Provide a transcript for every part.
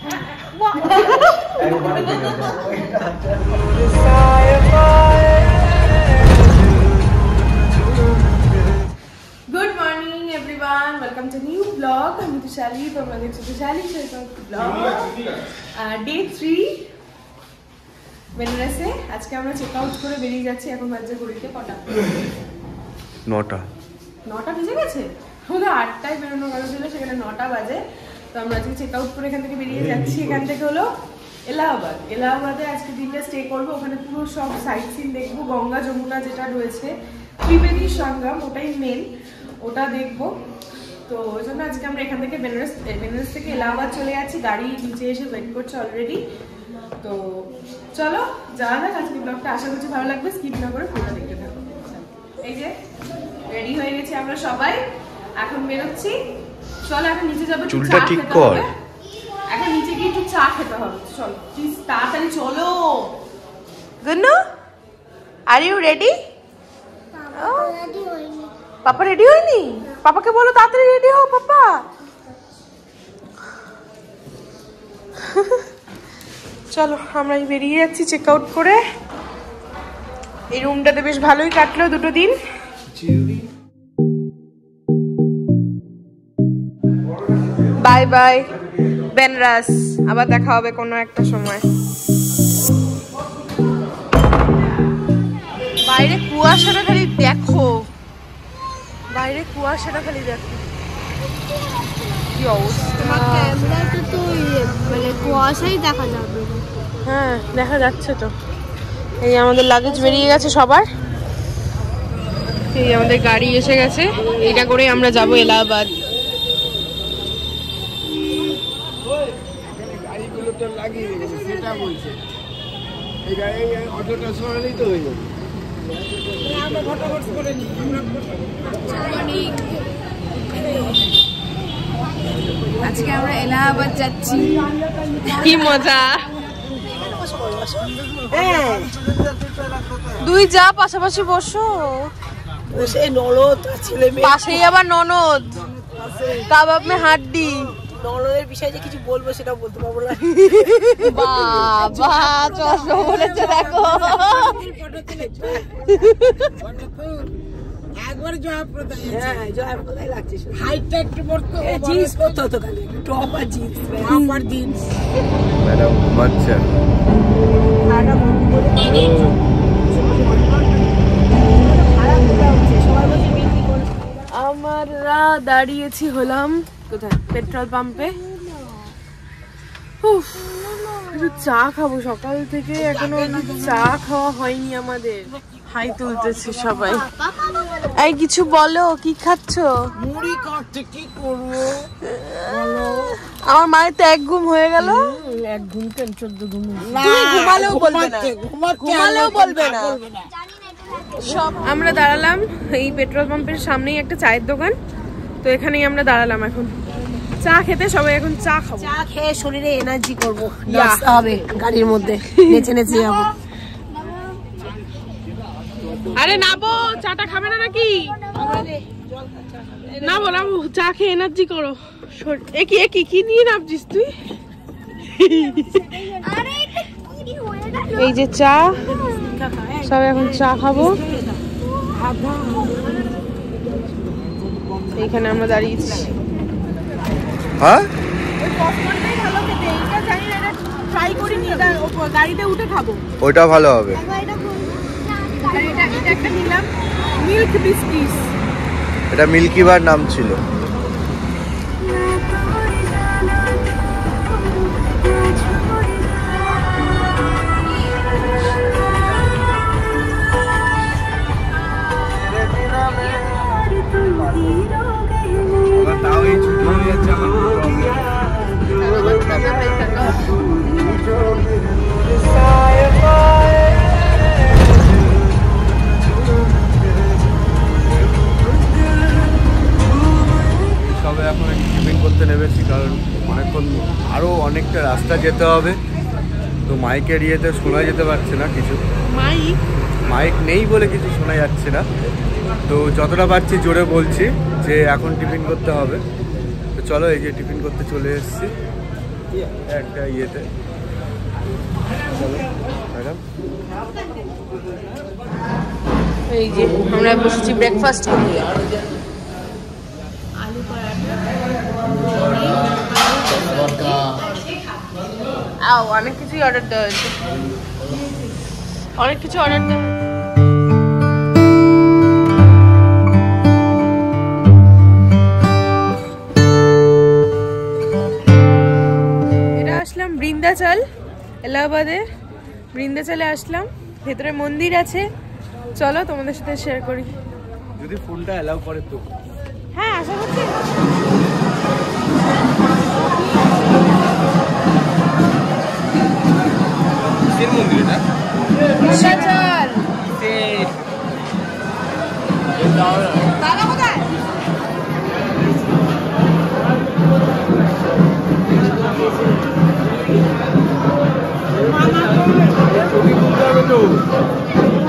Good morning everyone, welcome to new blog. আমি তুষালি, তোমরা দেখছো তুষালি শেরপার ব্লগ। ডে 3 বেনারসে। আজকে আমরা চেক আউট করে বেরিয়ে যাচ্ছি। এখন বাজে ঘড়িতে কটা? 9টা। 9টা বেজে গেছে। আমাদের 8টায় বেরোনো কথা ছিল, সেখানে 9টা বাজে। তো আমরা আজকে চেক আউট করে এখান থেকে বেরিয়ে যাচ্ছি। এখান থেকে হলো এলাহাবাদ। এলাহাবাদে আজকে দিনটা স্টে করবো। ওখানে পুরো সব সাইট সিন দেখবো। গঙ্গা যমুনা যেটা রয়েছে, ত্রিবেদী সঙ্গম, ওটাই মেন, ওটা দেখবো। তো ওই জন্য আজকে আমরা এখান থেকে বেনারস থেকে এলাহাবাদ চলে যাচ্ছি। গাড়ি নিচে এসে ওয়েট করছে অলরেডি। তো চলো যাওয়া যাক। আজকে ব্লগটা আশা করছি ভালো লাগবে, স্কিপ না করে পুরোটা দেখতে থাকো। এই যে রেডি হয়ে গেছি আমরা সবাই, এখন বেরোচ্ছি। চলো এখন নিচে যাবো, চুলটা ঠিক কর। এখন নিচে গিয়ে একটু চা খেতে হবে। চলো প্লিজ তাড়াতাড়ি চলো। Gunnu, are you ready? Papa ready হয়নি? পাপাকে বলো তাড়াতাড়ি রেডি হও পাপা। চলো আমরা বেরিয়ে যাচ্ছি চেক আউট করে। এই রুমটাতে বেশ ভালোই কাটলো দুটো দিন। বাই বাই বেনারস, আবার দেখা হবে কোনো একটা সময়। বাইরে কুয়াশাটা খালি দেখো, বাইরে কুয়াশাটা খালি দেখো, কি অবস্থা। ক্যামেরাতে তো মানে কুয়াশাই দেখা যাবে। হ্যাঁ দেখা যাচ্ছে তো। এই আমাদের লাগেজ বেরিয়ে গেছে সবার। এই আমাদের গাড়ি এসে গেছে, এটা করে আমরা যাব এলাহাবাদ। আজকে আমরা এলাহাবাদ যাচ্ছি, কি মজা। দুই যা পাশাপাশি বসো, পাশেই আবার ননদ, কাবাব মে হাড্ডি। ননদের বিষয়ে যে কিছু বলবো সেটা বলতে পারবো না। বাবা চশমা বলেছে দেখো। একবার জয়প্রদাই, হ্যাঁ জয়প্রদাই লাগছে। হাইটটা একটু বড় তো, জিন্স করতে হতো খালি, টপ আর জিন্স, টপ আর জিন্স। ম্যাডাম বাচ্চা খাড়া বন্ধ করে আমরা দাঁড়িয়েছি হলাম কোথায়? পেট্রোল পাম্পে। একটু চা খাবো, সকাল থেকে এখনো চা খাওয়া হয়নি আমাদের। হাই তুলতেছে সবাই। এই কিছু বলো, কি খাচ্ছ? মুড়ি খাচ্ছে, কি করবো আমার মায়ের তো এক ঘুম হয়ে গেল। এক ঘুম কেন 14 ঘুম? তুমি ঘুমালেও বলবে না, ঘুমালেও বলবে না। সব আমরা দাঁড়ালাম এই পেট্রোল পাম্পের সামনেই একটা চায়ের দোকান, তো এখানেই আমরা দাঁড়ালাম এখন চা খেতে। সবাই এখন চা খাবো, চা খেয়ে শরীরে এনার্জি করবো, নাচতে হবে গাড়ির মধ্যে, নেচে নেচে যাবো। আরে নাবো, চাটা খাবে না নাকি? নাবো নাবো, চা খেয়ে এনার্জি করো। একই একই কি নিয়ে নামছিস তুই? এই যে চা, সবাই এখন চা খাবো। এইখানে আমরা দাঁড়িয়েছি। হ্যাঁ গাড়িতে উঠে খাবো, ওইটা ভালো হবে। এটা একটা নিলাম মিল্ক বিস্কিট, এটা মিল্কি বার নাম ছিল। অনেকটা রাস্তা যেতে হবে, তো মাইকের ইয়েতে শোনা যেতে পারছে না কিছু। মাইক নেই বলে কিছু শোনা যাচ্ছে না, তো যতটা পারছি জোরে বলছি যে এখন টিফিন করতে হবে। তো চলো, এই যে টিফিন করতে চলে এসেছি। একটা ইয়েতে। চলো ম্যাডাম, এই যে আমরা বসেছি ব্রেকফাস্ট করতে। আলু পরাঠা, অনেক কিছুই অর্ডার দেওয়া হয়েছে, অনেক কিছু অর্ডার দেওয়া হয়েছে। এটা আসলাম বৃন্দাচল, এলাহাবাদে বৃন্দাচলে আসলাম। ভেতরে মন্দির আছে, চলো তোমাদের সাথে শেয়ার করি, যদি ফোনটা অ্যালাউ করে তো। হ্যাঁ আশা করছি। মন্দির এটা বৃন্দাচল। দাদা কোথায়?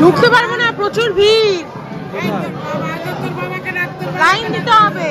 ঢুকতে পারবো না, প্রচুর ভিড়, লাইন দিতে হবে।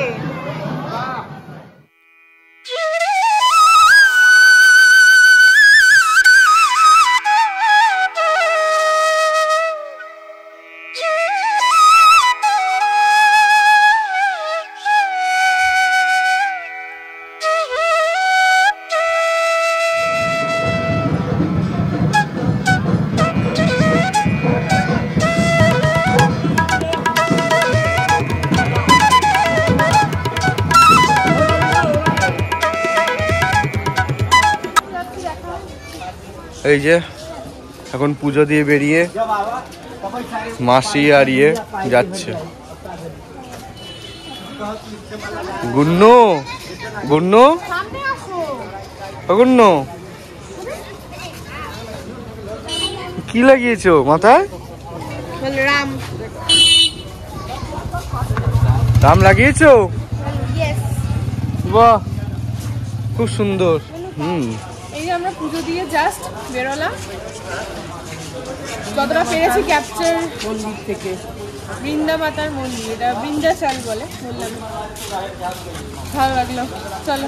এই যে এখন পুজো দিয়ে বেরিয়ে মাসি আর ইয়ে যাচ্ছে। গুন্নু, গুন্নু, গুন্নু, কি লাগিয়েছো মাথায়? রাম, রাম লাগিয়েছো? বাহ, খুব সুন্দর। এই যে আমরা পুজো দিয়ে জাস্ট বেরোলাম, যতটা পেরেছি ক্যাপচার মন্দির থেকে। বৃন্দা মাতার মন্দির, এটা বৃন্দাচল বলে, বললাম ভালো লাগলো। চলো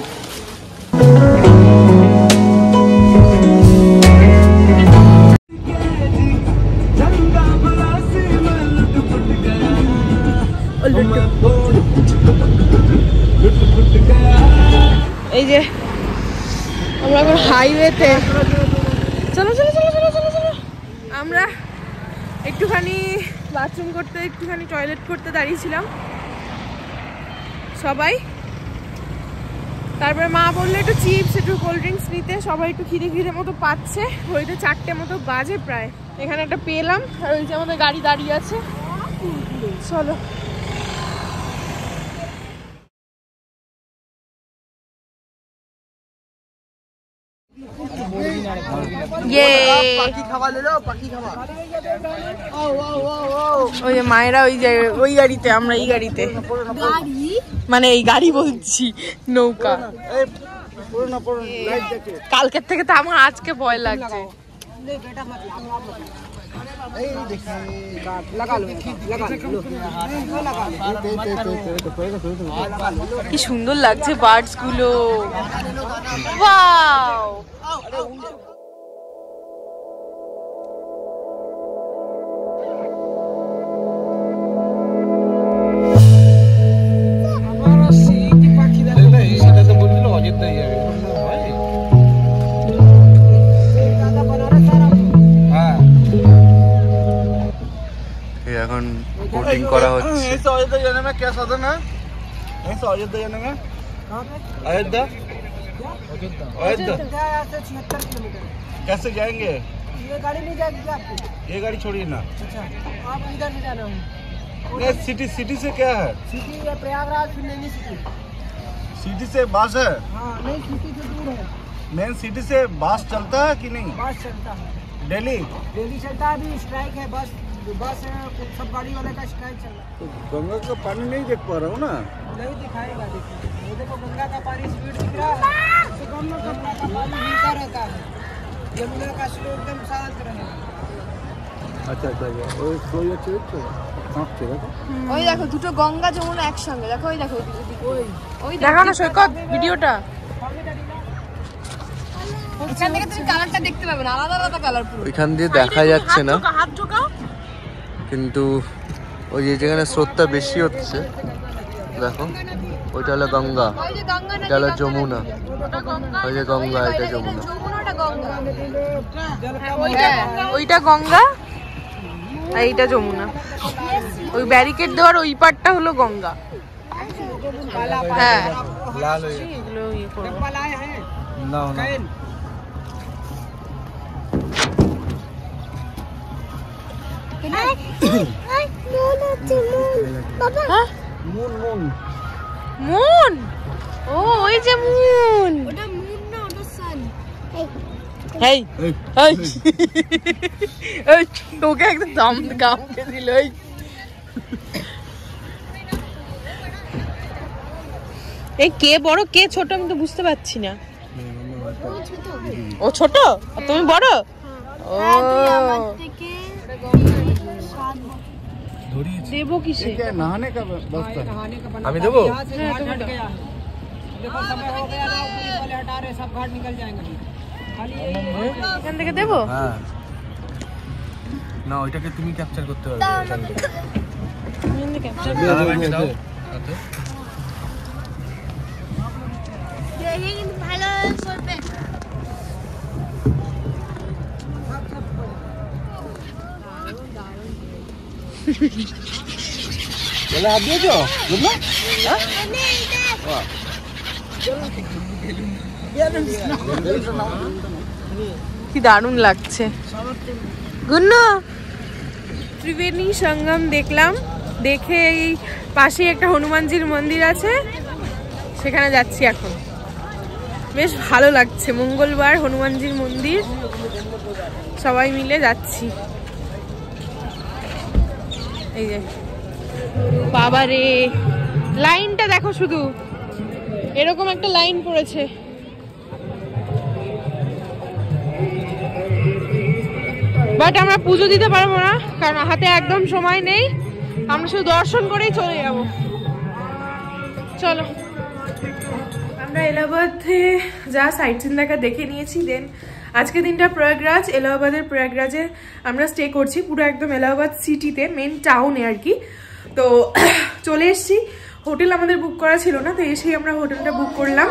এই যে আমরা এখন হাইওয়েতে। চলো চলো চলো চলো চলো চলো। আমরা একটুখানি বাথরুম করতে, একটুখানি টয়লেট করতে দাঁড়িয়েছিলাম সবাই। তারপরে মা বললো একটু চিপস, একটু কোল্ড ড্রিঙ্কস নিতে। সবাই একটু খিদে খিদে মতো পাচ্ছে, হইতে 4টে মতো বাজে প্রায়। এখানে একটা পেলাম, আর ওই যে আমাদের গাড়ি দাঁড়িয়ে আছে। চলো ওই মায়েরা ওই গাড়িতে, আমরা এই গাড়িতে, মানে এই গাড়ি বলছি, নৌকা। কালকের থেকে তো আমার আজকে ভয় লাগছে। কি সুন্দর লাগছে বার্ডস গুলো, ওয়াও। এখন बोटिंग करा হচ্ছে। अयोध्या जाने में क्या साधन है? अयोध्या जाने में अयोध्या अयोध्या कैसे जाएंगे? ये गाड़ी नहीं जाएगी क्या आपकी? ये गाड़ी छोड़िए ना। अच्छा, आप इधर से जाना है। सिटी सिटी से क्या है? सिटी है प्रयागराज, फिर नैनी सिटी। सिटी से बस है? हाँ, नहीं सिटी से दूर है। मेन सिटी से बस चलता है कि नहीं? बस चलता है, डेली डेली चलता है। अभी स्ट्राइक है, बस है, सब गाड़ी वाले का स्ट्राइक चल रहा है। तो गंगा का पानी नहीं देख पा रहा हूँ ना। नहीं दिखाएगा, देखिए ये देखो गंगा का पानी स्पीड दिख रहा है, तो गंगा का पानी हिलता रहता है। यमुना का स्लो एकदम शांत रहेगा। अच्छा अच्छा वो स्लो चलते কাঁপছে দেখো। ওই দেখো দুটো গঙ্গা যমুনা একসঙ্গে, দেখো ওই দেখো ওই দেখাও না সৈকত ভিডিওটা। এখান থেকে তুমি কালারটা দেখতে পাবে না, আলাদা আলাদা কালার পুরো। ওইখান দিয়ে দেখা যাচ্ছে না, হাত ঢোকাও। কিন্তু ওই যে যেখানে স্রোতটা বেশি হচ্ছে দেখো, ওইটা হলো গঙ্গা, ওই যে গঙ্গা এটা হলো যমুনা, ওটা গঙ্গা, ওই যে গঙ্গা, এটা যমুনা। যমুনাটা গঙ্গা। ওইটা গঙ্গা আর এইটা যমুনা। ওই ব্যারিকেড দেওয়ার ওই পারটা হলো গঙ্গা। হ্যাঁ লাল হয়ে এগুলো ইয়ে করবো। टेम्पल आए हैं না না कैन হ্যাঁ? মুন মুন মুন, ও ওই যে মুন। ওটা মুন না, ওটা সান। এই এই এই তোকে একদম দাম কামকে দিল। এই এই কে বড় কে ছোট আমি তো বুঝতে পারছি না। ও ছোট আর তুমি বড়? ও থেকে দেবো কিসে? क्या नहाने का बस्ता नहाने का बना আমি দেবো? यहाँ से घाट हट गया है। देखो समय हो गया ना, पुलिस वाले हटा रहे, सब घाट निकल जाएंगे खाली यही এখান থেকে দেবো? হ্যাঁ না, ওইটাকে তুমি ক্যাপচার করতে পারবে এখান থেকে। এখান থেকে capture দাদাভাইকে দাও হাতে। দেখে কিন্তু ভালো করবে। चला आप दिए जो गुड ना কি দারুণ লাগছে। গুন্নু ত্রিবেণী সঙ্গম দেখলাম, দেখে এই পাশে একটা হনুমানজির মন্দির আছে, সেখানে যাচ্ছি এখন। বেশ ভালো লাগছে, মঙ্গলবার হনুমানজির মন্দির, সবাই মিলে যাচ্ছি। এই যে বাবা রে, লাইনটা দেখো শুধু, এরকম একটা লাইন পড়েছে। বাট আমরা পুজো দিতে পারবো না, কারণ হাতে একদম সময় নেই, আমরা শুধু দর্শন করেই চলে যাব। চলো, আমরা এলাহাবাদে যা সাইট সিন দেখা দেখে নিয়েছি। দেন আজকে দিনটা প্রয়াগরাজ, এলাহাবাদের প্রয়াগরাজে আমরা স্টে করছি, পুরো একদম এলাহাবাদ সিটিতে, মেন টাউনে আর কি। তো চলে এসছি, হোটেল আমাদের বুক করা ছিল না, তো এসেই আমরা হোটেলটা বুক করলাম।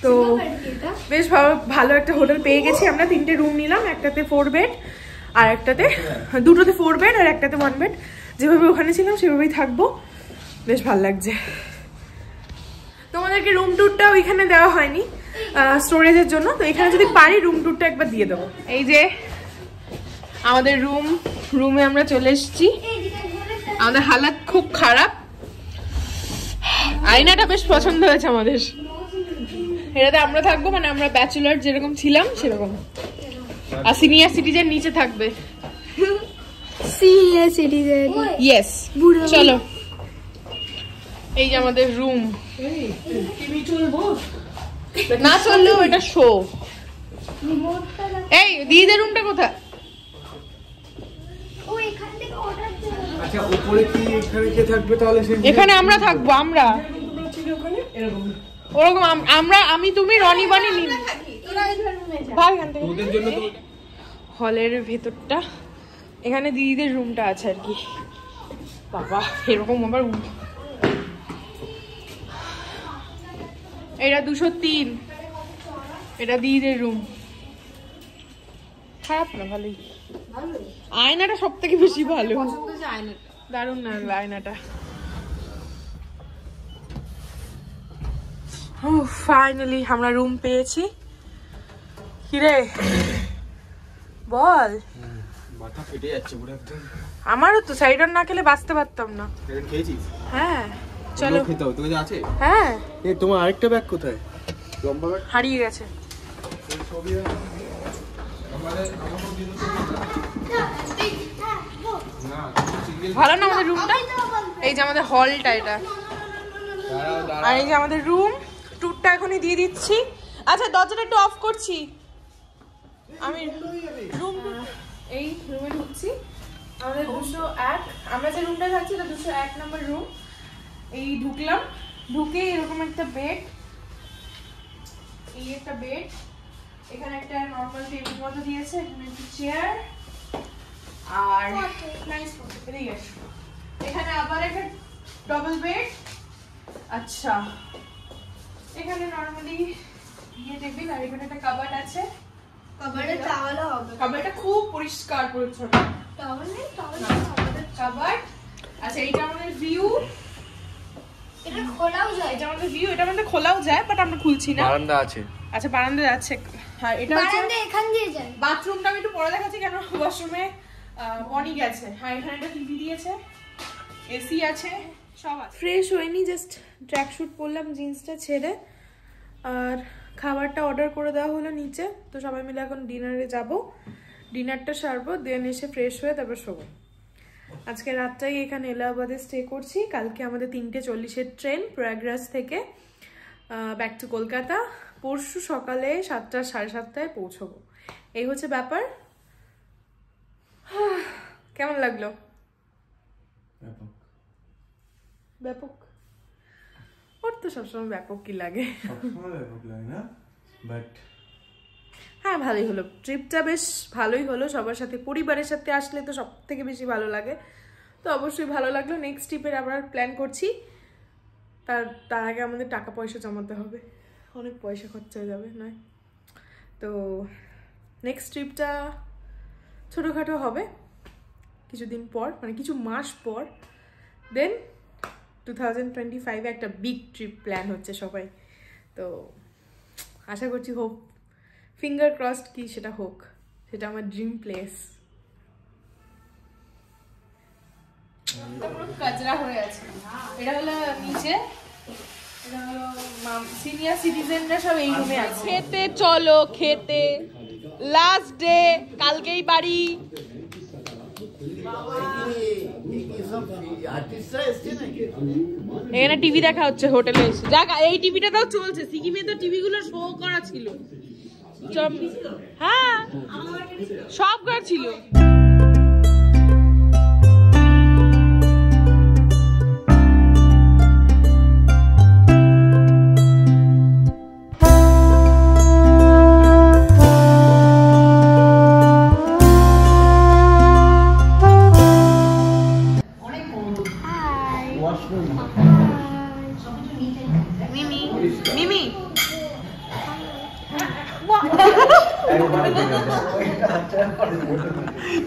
তো বেশ ভালো একটা হোটেল পেয়ে গেছি আমরা। 3টে রুম নিলাম, একটাতে 4 বেড আর একটাতে, দুটোতে 4 বেড আর একটাতে 1 বেড। যেভাবে ওখানে ছিলাম সেভাবেই থাকবো, বেশ ভালো লাগছে। তোমাদেরকে রুম ট্যুরটা ওইখানে দেওয়া হয়নি স্টোরেজের জন্য, তো এখানে যদি পারি রুম ট্যুরটা একবার দিয়ে দেবো। এই যে আমাদের রুমে আমরা চলে এসেছি। আমাদের হালাত খুব খারাপ, আয়নাটা বেশ পছন্দ হয়েছে আমাদের। এটাতে আমরা থাকবো, মানে আমরা ব্যাচেলর যেরকম ছিলাম সেরকম, আর সিনিয়র সিটিজেন নিচে থাকবে। সিনিয়র সিটিজেন, ইয়েস, চলো। এই যে আমাদের রুম, না চললেও এটা শো। এই দিদিদের রুমটা কোথায়? ও এখান থেকে অর্ডার দেব। আচ্ছা উপরে কি এখানে কে থাকবে তাহলে সেই এখানে আমরা থাকবো, আমরা ওরকম আমরা, আমি তুমি রনি বানি নিন ভাই। এখান থেকে ওদের জন্য তো হলের ভেতরটা, এখানে দিদিদের রুমটা আছে আর কি। বাবা এরকম আবার এটা 203, এটা দিদিদের রুম। খারাপ না, ভালোই। আয়নাটা সব থেকে বেশি ভালো, দারুণ না আয়নাটা। ফাইনালি আমরা রুম পেয়েছি। কিরে বল। মাথা ফেটে যাচ্ছে পুরো একদম। আমারও তো সাইডার না খেলে বাঁচতে পারতাম না। এটা খেয়েছিস? হ্যাঁ চলো। খেতে হবে, তোর কাছে আছে? হ্যাঁ এই তোমার আরেকটা ব্যাগ কোথায়? লম্বা ব্যাগ হারিয়ে গেছে। ছবি আমাদের ভালো না আমাদের রুমটা? এই যে আমাদের হলটা এটা, আর এই যে আমাদের রুম ট্যুরটা এখনই দিয়ে দিচ্ছি। আচ্ছা দরজাটা একটু অফ করছি আমি। রুম এই রুমে ঢুকছি, আমাদের 201, আমরা যে রুমটা থাকছি এটা 201 নম্বর রুম। এই ঢুকলাম, ঢুকে এরকম একটা বেড, এই একটা বেড, এখানে একটা নর্মাল টেবিল মতো দিয়েছে, এখানে একটা চেয়ার, আর এখানে আবার একটা ডবল বেড। আচ্ছা, এখানে নর্মালি ইয়ে টেবিল, আর এখানে একটা কাবার্ড আছে। কাবার্ডটা খুব পরিষ্কার পরিচ্ছন্ন। কাবার্ড। আচ্ছা, এইটা আমাদের ভিউ। এটা খোলাও যায়। এটা আমাদের ভিউ, এটা আমাদের খোলাও যায়, বাট আমরা খুলছি না। বারান্দা আছে। আচ্ছা, বারান্দা আছে। হ্যাঁ, এটা হচ্ছে বারান্দা এখান দিয়ে যায়। বাথরুমটা আমি একটু পরে দেখাচ্ছি, কেন ওয়াশরুমে বনি গেছে। হ্যাঁ, এখানে একটা টিভি দিয়েছে, এসি আছে, সব আছে। ফ্রেশ হয়নি, জাস্ট ট্র্যাক শুট পরলাম জিন্সটা ছেড়ে, আর খাবারটা অর্ডার করে দেওয়া হলো নিচে। তো সবাই মিলে এখন ডিনারে যাব, ডিনারটা সারবো, দেন এসে ফ্রেশ হয়ে তারপর শোবো। আজকে রাতটাই এখানে এলাহাবাদে স্টে করছি। কালকে আমাদের 3:40-এর ট্রেন প্রয়াগরাজ থেকে ব্যাক টু কলকাতা। পরশু সকালে 7টা সাড়ে 7টায় পৌঁছবো। এই হচ্ছে ব্যাপার। কেমন লাগলো? ব্যাপক। ওর তো সবসময় ব্যাপক কি লাগে। হ্যাঁ, ভালোই হলো ট্রিপটা, বেশ ভালোই হলো। সবার সাথে, পরিবারের সাথে আসলে তো সব থেকে বেশি ভালো লাগে। তো অবশ্যই ভালো লাগলো। নেক্সট ট্রিপের আবার প্ল্যান করছি। তার আগে আমাদের টাকা পয়সা জমাতে হবে, অনেক পয়সা খরচা হয়ে যাবে নয়। তো নেক্সট ট্রিপটা ছোটোখাটো হবে কিছুদিন পর, মানে কিছু মাস পর। দেন 2025-এ একটা বিগ ট্রিপ প্ল্যান হচ্ছে সবাই। তো আশা করছি, হোপ, ফিঙ্গার ক্রসড কি সেটা হোক, সেটা আমার ড্রিম প্লেস। পুরো কাজরা হয়ে আছে। এটা হলো নিচে, এটা হলো সিনিয়র সিটিজেনরা সব এই রুমে আছে। খেতে চলো, খেতে। লাস্ট ডে, কালকেই বাড়ি। এখানে টিভি দেখা হচ্ছে হোটেলে এসে। যাক, এই টিভিটাও চলছে। সিকিমে তো টিভি গুলো শো করা ছিল। হ্যাঁ, সব করা ছিল।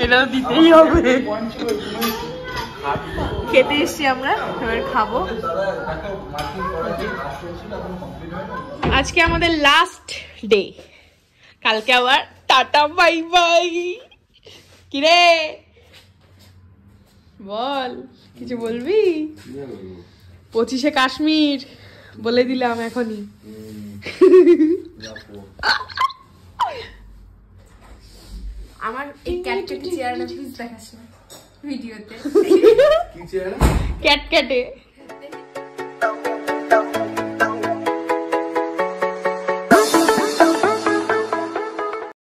এটা তো দিতেই হবে। খেতে এসছি আমরা, এবার খাবো। আজকে আমাদের লাস্ট ডে, কালকে আবার টাটা বাই বাই। কিরে বল, কিছু বলবি? 25শে কাশ্মীর বলে দিলাম এখনই। আমার এই ক্যাট কেটে চেয়ারটা প্লিজ দেখাস না ভিডিওতে। কি চেয়ার? ক্যাট কেটে।